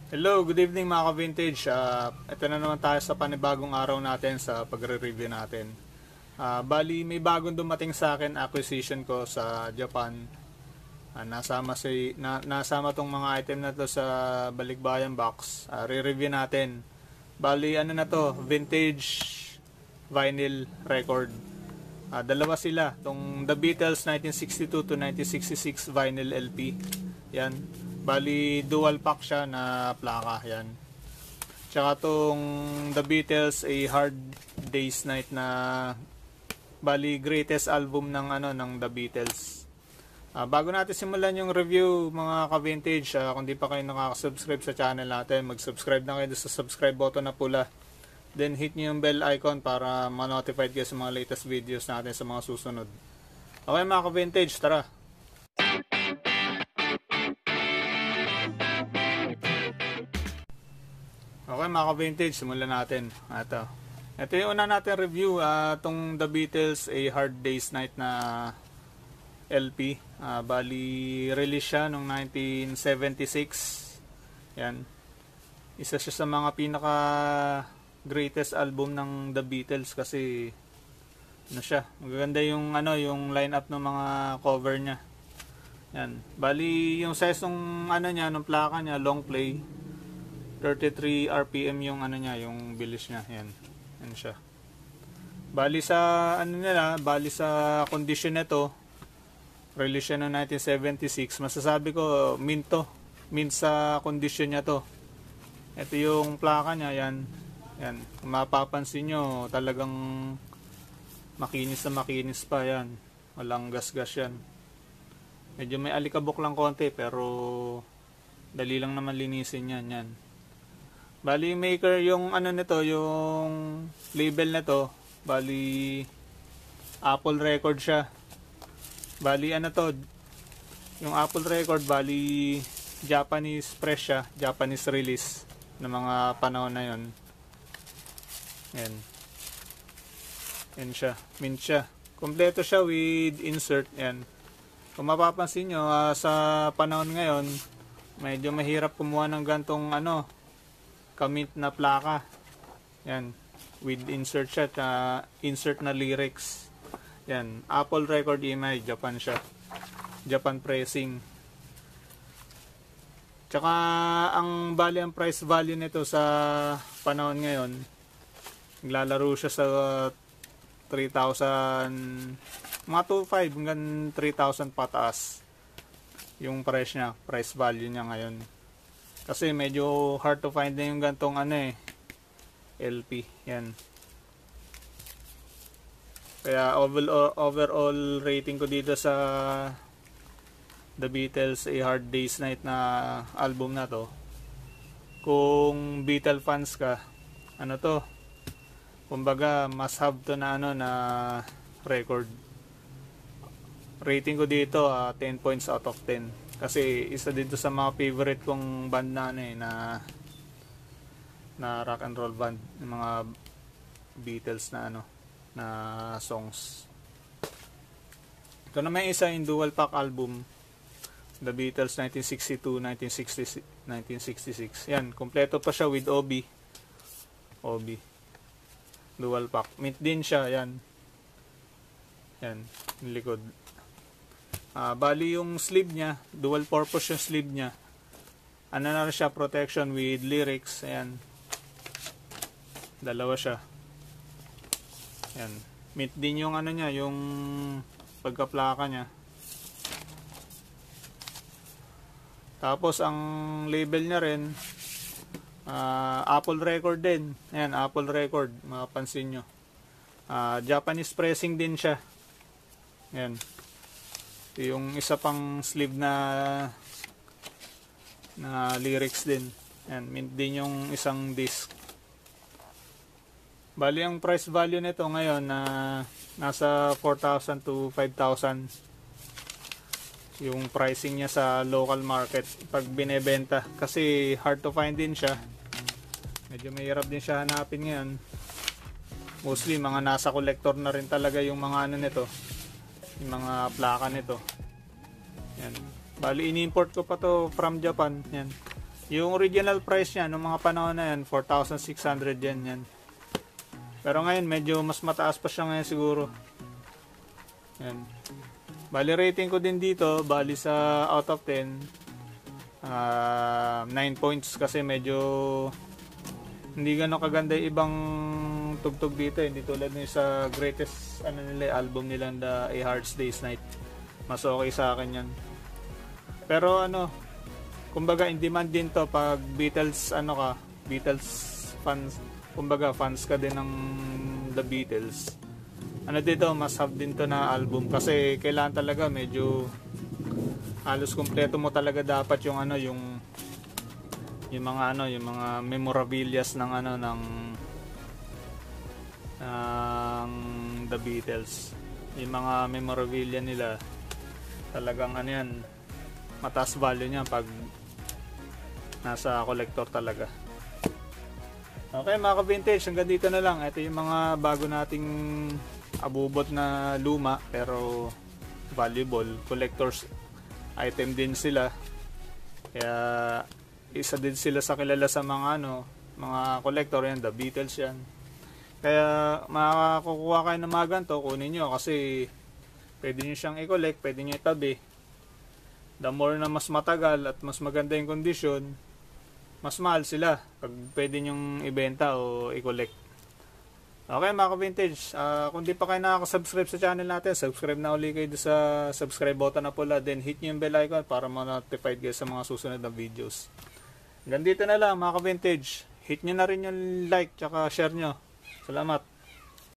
Hello, good evening mga ka-vintage. Ito na naman tayo sa panibagong araw natin sa pagre-review natin. Bali, may bagong dumating sa akin acquisition ko sa Japan. Nasama tong mga item na to sa balikbayan box. Re-review natin. Bali, ano na to, vintage vinyl record. Dalawa sila, tong The Beatles 1962 to 1966 vinyl LP. Yan. Bali, dual pack siya na plaka. Yan. Tsaka tong The Beatles, A Hard Day's Night na bali greatest album ng The Beatles. Bago natin simulan yung review mga ka-vintage, kung di pa kayo nakaka-subscribe sa channel natin, mag-subscribe na kayo sa subscribe button na pula. Then hit nyo yung bell icon para ma-notified kayo sa mga latest videos natin sa mga susunod. Okay mga ka-vintage, tara! Okay mga ka-vintage, simulan natin. Ito yung una natin review, itong The Beatles, A Hard Day's Night na LP. Bali, release siya noong 1976. Yan. Isa siya sa mga pinaka greatest album ng The Beatles kasi ano siya, magaganda yung yung lineup ng mga cover niya. Yan. Bali, yung size ng ng plaka niya, long play. 33 RPM yung yung bilis niya. Yan. Yan siya. Bali sa bali sa condition nito, release siya noong 1976. Masasabi ko mint sa condition niya to. Ito yung plaka niya, yan. Yan. Kung mapapansin nyo, talagang makinis na makinis pa yan. Walang gasgas yan. Medyo may alikabok lang konti pero dali lang naman linisin yan. Yan. Bali maker yung nito, yung label nito, bali Apple record siya. Bali yung Apple record, bali Japanese press siya, Japanese release ng mga panahon na yon. Yan. Yan siya, mint siya. Kompleto siya with insert. Yan. Kung mapapansin nyo, sa panahon ngayon, medyo mahirap kumuha ng gantong kamint na plaka. Yan. With insert siya, insert na lyrics. Yan. Apple record EMI, Japan siya. Japan pressing. Tsaka ang price value nito sa panahon ngayon, naglalaro siya sa 3,000, mga 2,500 hanggang 3,000 pataas yung price value niya ngayon. Kasi medyo hard to find na yung gantong LP. Yan. Kaya overall rating ko dito sa The Beatles, A Hard Day's Night na album na to, kung Beatle fans ka, kumbaga must have to na na record. Rating ko dito 10 points out of 10. Kasi isa dito sa mga favorite kong band na rock and roll band, yung mga Beatles na songs. Ito naman isa yung dual pack album, The Beatles 1962-1966. Yan, kompleto pa siya with OB. Dual pack. Mint din siya, yan. Yan, yung likod. Bali yung sleeve niya, dual purpose yung sleeve niya. Na siya, protection with lyrics. Ayan. Dalawa siya. Ayan. Mint din yung niya, yung pagkaplaka niya. Tapos ang label niya rin, Apple record din. Ayan, Apple record, mapapansin nyo. Japanese pressing din siya. Ayan. Yung isa pang sleeve na lyrics din. Yan, mint din yung isang disc. Bali ang price value nito ngayon nasa 4,000 to 5,000 yung pricing niya sa local market pag binebenta, kasi hard to find din siya. Medyo mahirap din siya hanapin ngayon. Mostly mga nasa collector na rin talaga yung mga nito, yung mga plaka nito. Yan. Bali, ini-import ko pa to from Japan. Yan. Yung original price niya nung mga panahon na yan, 4,600 yan. Pero ngayon medyo mas mataas pa siya ngayon siguro. Yan. Bali rating ko din dito, bali sa out of 10, 9 points kasi medyo hindi gano'ng kaganda yung ibang tugtog dito. Hindi tulad nung sa greatest album nila, The A Hard Day's Night. Mas okay sa akin yan. Pero kumbaga in demand din to pag Beatles Beatles fans, kumbaga fans ka din ng The Beatles. Dito, must have din to na album kasi kailangan talaga medyo halos kumpleto mo talaga dapat yung yung mga memorabilias ng The Beatles. Yung mga memorabilia nila talagang yan, mataas value niya pag nasa collector talaga. Okay mga ka-vintage, hanggang dito na lang. Ito yung mga bago nating abubot na luma pero valuable collectors item din sila. Kaya isa din sila sa kilala sa mga mga collector yan, The Beatles yan. Kaya makakukuha kayo ng mga ganito, kunin nyo kasi pwede nyo siyang i-collect, pwede nyo itabi. The more na mas matagal at mas maganda yung kondisyon, mas mahal sila pag pwede nyong ibenta o i-collect. Okay mga ka-vintage, kung di pa kayo nakaka-subscribe sa channel natin, subscribe na uli kayo sa subscribe button na pula, then hit nyo yung bell icon para ma-notified kayo sa mga susunod na videos. Hanggang dito na lang mga ka-vintage, hit nyo na rin yung like tsaka share nyo. Salamat.